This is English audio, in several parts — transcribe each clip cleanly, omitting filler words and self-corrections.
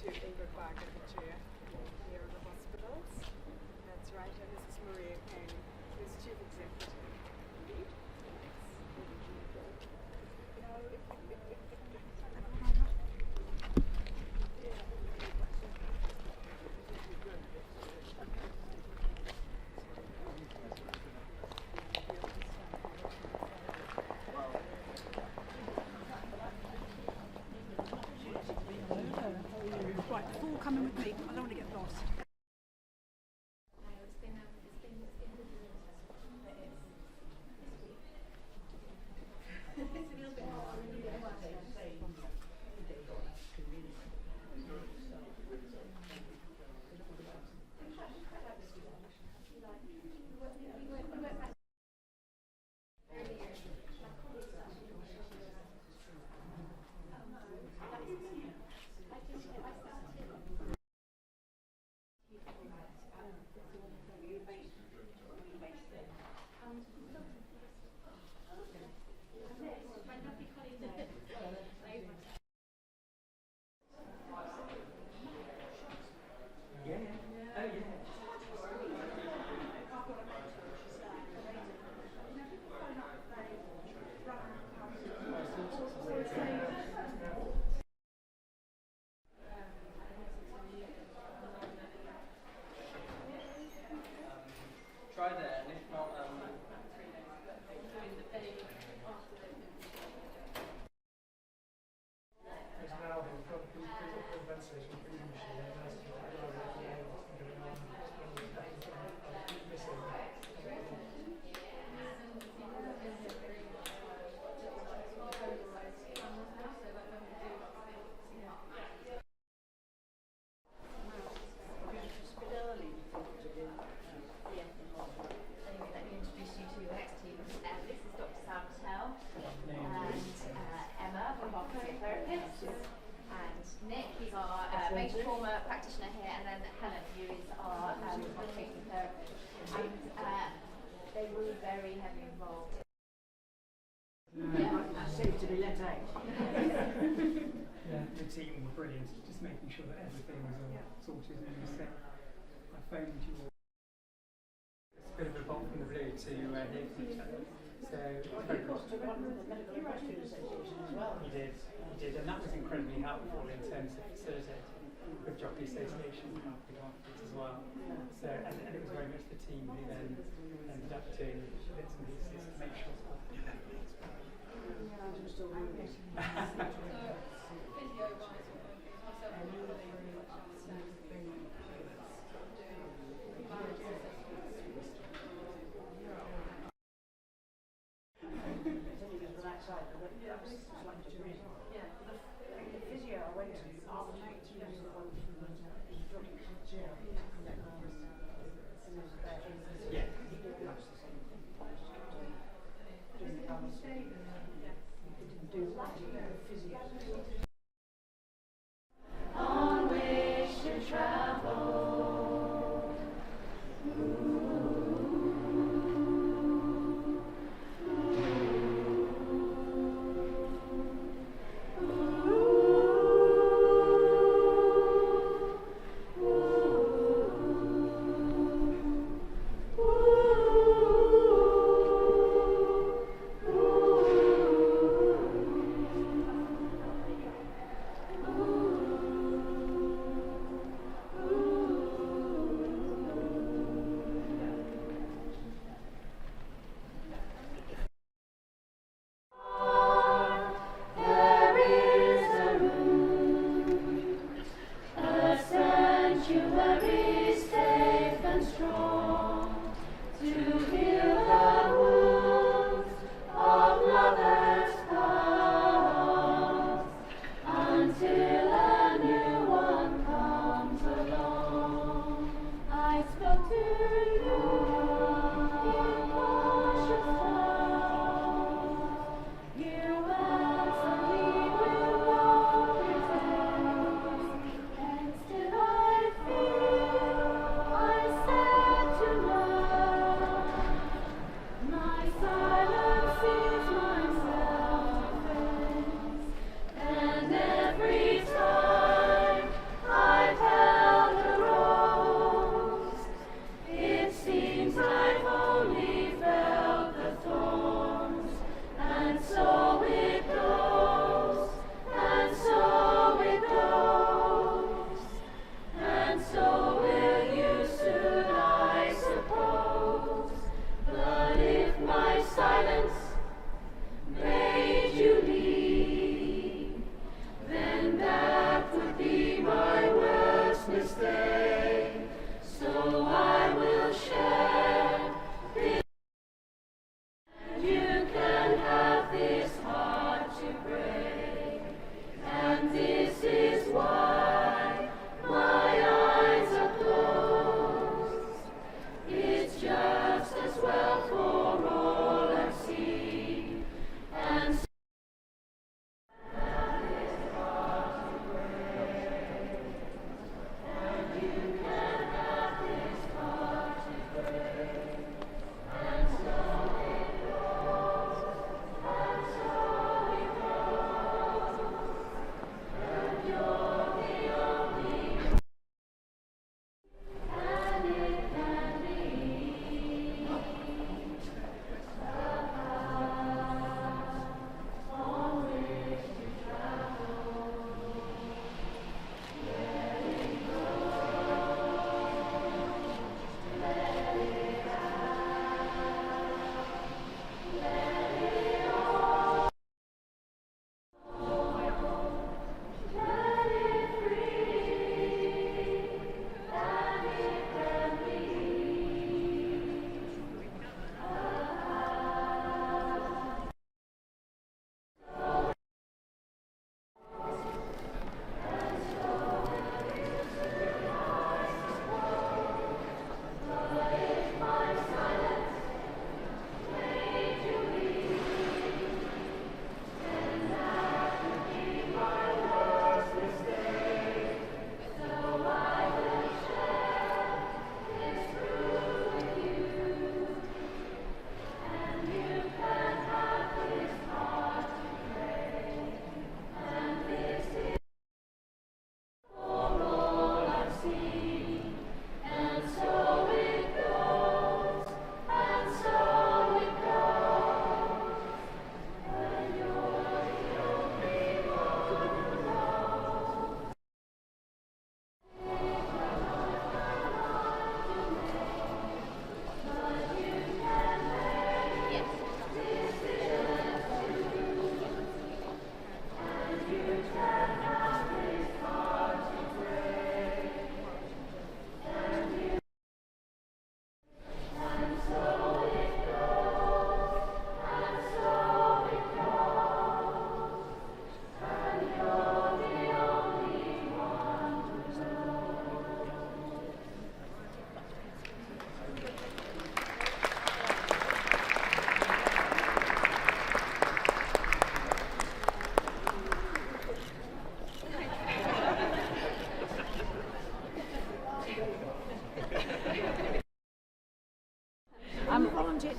back at the chair near the hospitals. That's right, and this is Maria King, who's chief executive. Indeed. Right, Paul, coming with me. I don't want to get lost. Try there, and if not, Nick, he's our major trauma practitioner here, and then Helen, who is our treatment therapist. And they were very heavily involved. Safe to be let out. Yeah, the team were brilliant, just making sure that everything was all sorted and was safe. I phoned you all. It's a bit of a bolt from the blue to hear from each other. So, Of course, took one from the Medical Rescue Association as well. he did, and that was incredibly helpful in terms of facilitating with Jockey Association afterwards as well. So, and it was very much the team who then ended up doing bits and pieces to make sure that The physio I went to after the one from the jail. yeah. He did much the same thing. Doing the covers. He didn't do the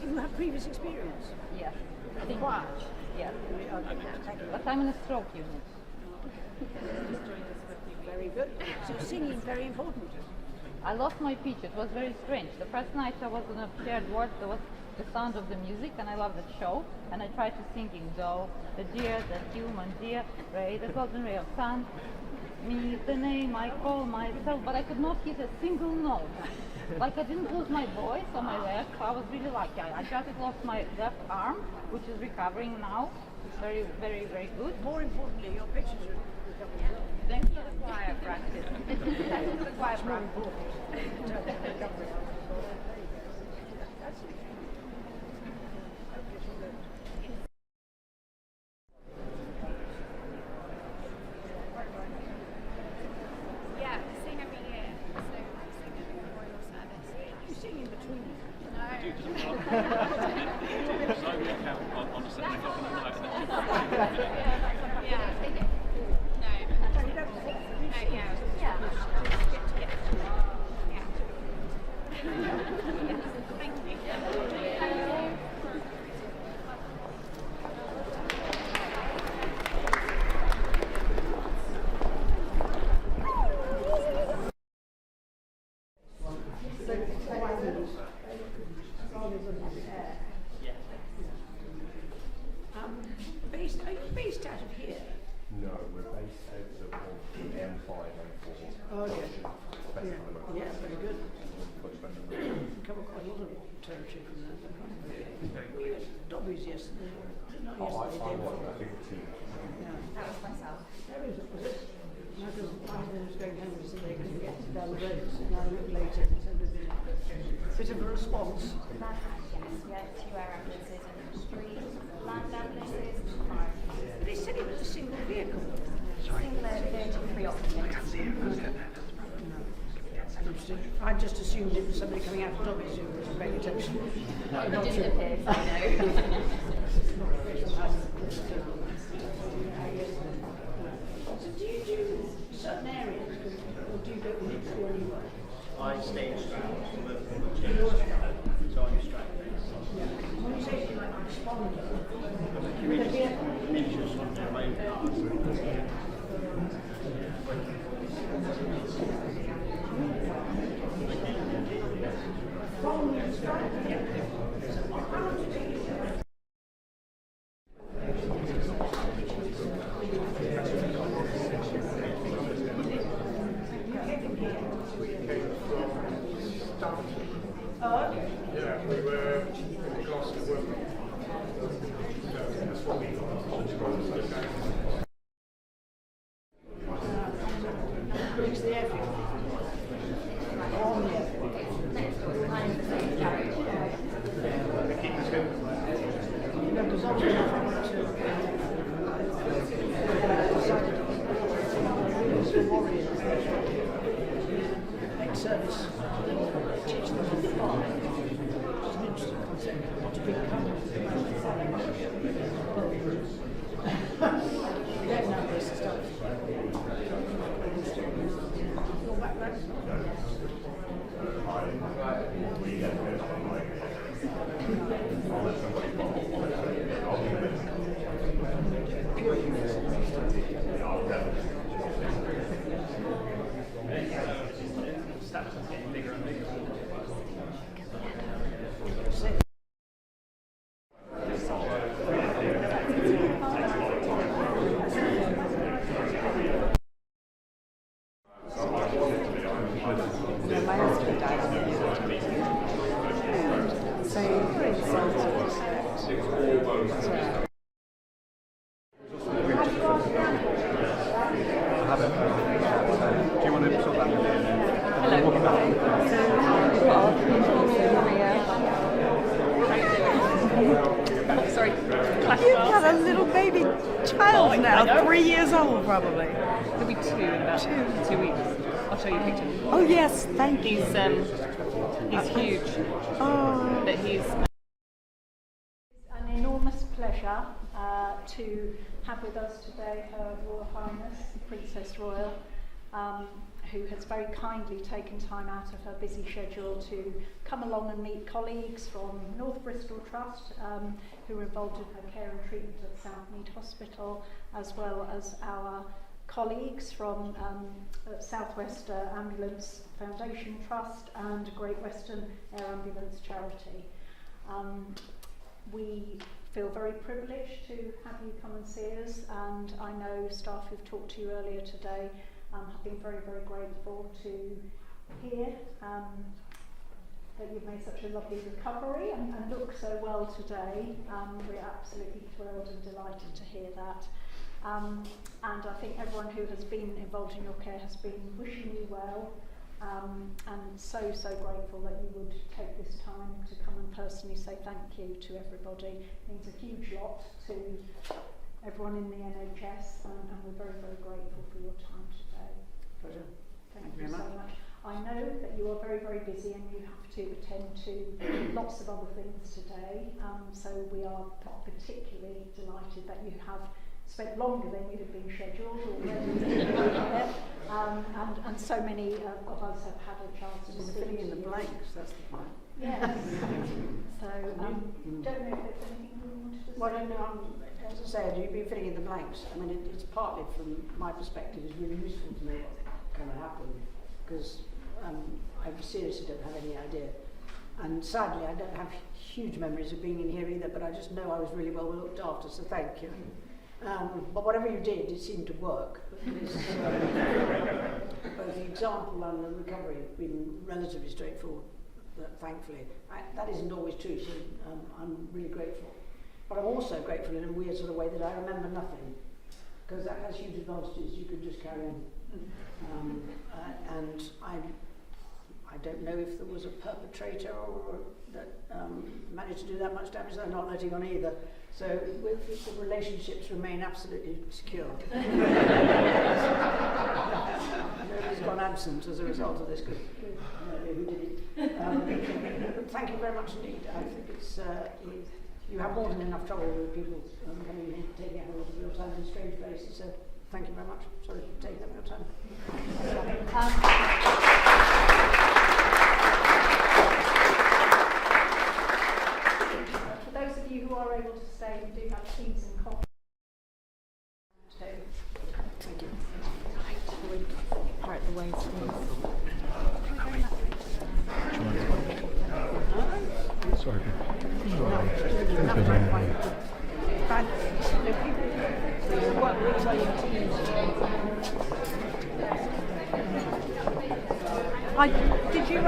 You have previous experience? Yeah. I think what? Yeah. Okay, thank you. But I'm in a stroke unit. Very good. So singing very important. I lost my pitch. It was very strange. The first night I was on a shared ward, there was the sound of the music, and I loved the show. And I tried to sing in do, the dear, the human dear, ray, the golden ray of sun, me, the name I call myself, but I could not hit a single note. Like I didn't lose my voice or my left. I was really lucky. I just lost my left arm, which is recovering now. It's very, very, very good. More importantly, your pictures are recovering well. Thanks for the choir practice. Thanks for the choir practice. Yeah, we sing every year. So we sing at the memorial service. You sing in between. No. On a 7 o'clock at night. Yeah. No. Yeah. Yeah. Thank you. Are you based out of here? No, we're based out of M5 and 4. Oh, okay. Yeah, very good. You cover quite a lot of territory from there. We were at Dobby's yesterday. Not yesterday, day before. I think it's Yeah. That was myself. There is, was it? No, because my husband was going home yesterday because we get down the road, so now I look later. So there's been a bit of a response. Yes, we had 2 air ambulances in the street, land ambulances, fire. They said it was a single vehicle. Single air, 33 occupants. Interesting. I just assumed it was somebody coming out of Dobby's who was paying attention. It didn't appear, so no. So do you do certain areas, or do you go literally anywhere? I stay in Stroud. You're a scout. So I'm Stroud. When you say you like respond, Communities on their own cars. Yeah, we were in Gloucester working. That's what we it's the airfield. On the airfield. You know, because obviously I went to warriors, ex-service, teach them to fly, which is an interesting concept, not to become we don't know this stuff. Your background? My husband died on the so very sensitive. Do you want to sort that? Sorry. You've got a little baby child now, 3 years old probably. He'll be 2 in about 2 weeks. I'll show you a picture. Oh yes, thank you. He's huge, Oh. but he's An enormous pleasure to have with us today Her Royal Highness Princess Royal. who has very kindly taken time out of her busy schedule to come along and meet colleagues from North Bristol Trust, who are involved in her care and treatment at Southmead Hospital, as well as our colleagues from South West Ambulance Foundation Trust and Great Western Air Ambulance Charity. We feel very privileged to have you come and see us, and I know staff who've talked to you earlier today have been very, very grateful to hear that you've made such a lovely recovery and look so well today. We're absolutely thrilled and delighted to hear that. And I think everyone who has been involved in your care has been wishing you well, and so grateful that you would take this time to come and personally say thank you to everybody. It means a huge lot to everyone in the NHS, and we're very, very grateful for your time today. Pleasure. Thank you so much. I know that you are very, very busy and you have to attend to lots of other things today, so we are particularly delighted that you have spent longer than you'd have been scheduled already. And so many of us have had a chance to We're filling in the blanks, that's the point. Yes. So, don't know if there's anything you wanted to say. Well, no, as I said, you've been filling in the blanks. I mean, it's partly from my perspective, it's really useful to know what kind of happened, because I seriously don't have any idea. And sadly, I don't have huge memories of being in here either, but I just know I was really well looked after, so thank you. But whatever you did, it seemed to work. Because, both the example and the recovery have been relatively straightforward, thankfully. That isn't always true, so I'm really grateful. But I'm also grateful in a weird sort of way that I remember nothing, because that has huge advantages. You can just carry on. And I don't know if there was a perpetrator or that managed to do that much damage. They're not letting on either. So the relationships remain absolutely secure. Nobody's gone absent as a result of this. Good. Who did it? Thank you very much indeed. I think it's you have more than enough trouble with people coming in, taking up a lot of your time in strange places. So thank you very much. Sorry for taking up your time. For those of you who are able to stay, we do have teas and coffee. Thank you. Part the ways, please. Sorry. Did you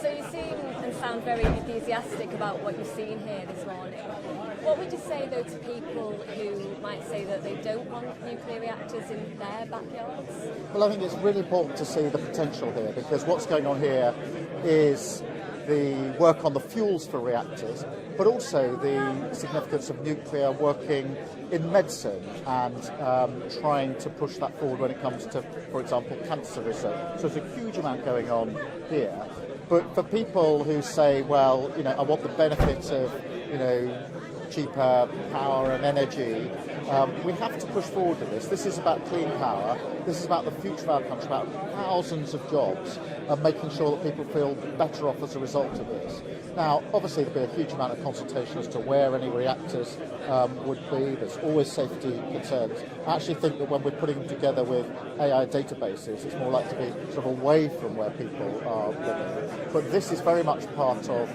So you seem and sound very enthusiastic about what you've seen here this morning. What would you say, though, to people who might say that they don't want nuclear reactors in their backyards? Well, I think it's really important to see the potential here, because what's going on here is the work on the fuels for reactors, but also the significance of nuclear working in medicine and trying to push that forward when it comes to, for example, cancer research. So there's a huge amount going on here. But for people who say, well, I want the benefits of, cheaper power and energy, we have to push forward with this. This is about clean power. This is about the future of our country, about thousands of jobs, and making sure that people feel better off as a result of this. Now, obviously, there'll be a huge amount of consultation as to where any reactors would be. There's always safety concerns. I actually think that when we're putting them together with AI databases, it's more likely to be sort of away from where people are living. But this is very much part of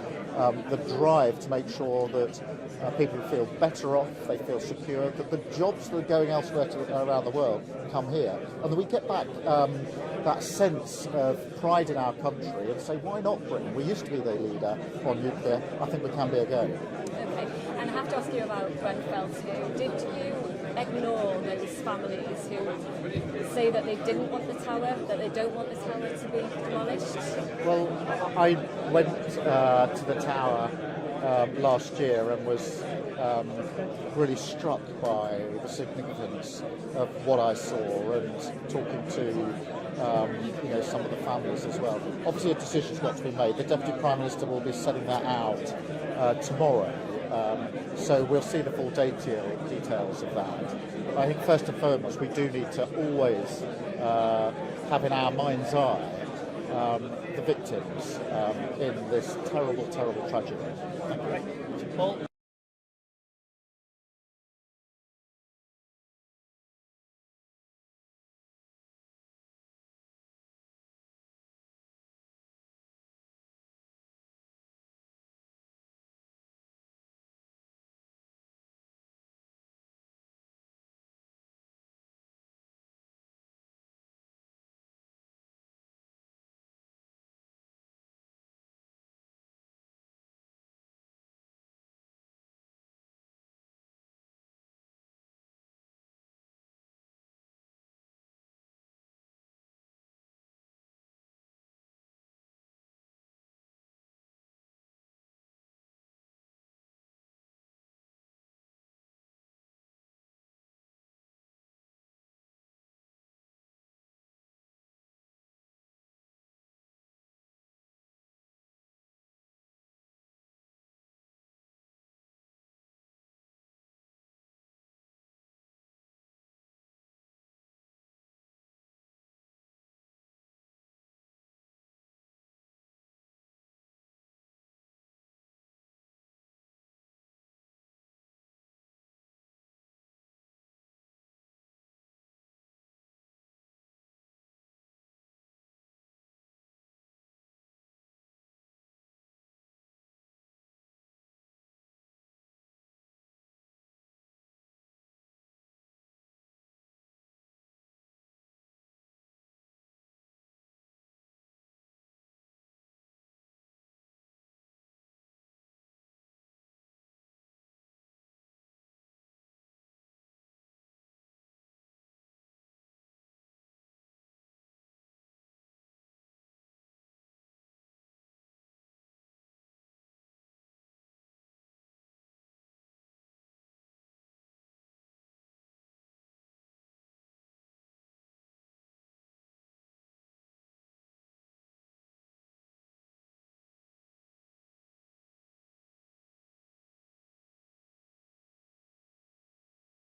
the drive to make sure that people feel better off, they feel secure, that the jobs that are going elsewhere around the world come here, and that we get back that sense of pride in our country and say, why not Britain? We used to be the leader on nuclear. I think we can be again. Okay, and I have to ask you about Grenfell too. Did you ignore those families who say that they didn't want the tower, that they don't want the tower to be demolished? Well, I went to the tower last year and was really struck by the significance of what I saw, and talking to some of the families as well. Obviously a decision's got to be made. The Deputy Prime Minister will be setting that out tomorrow. So we'll see the full details of that. I think first and foremost we do need to always have in our mind's eye the victims in this terrible, terrible tragedy. Paul?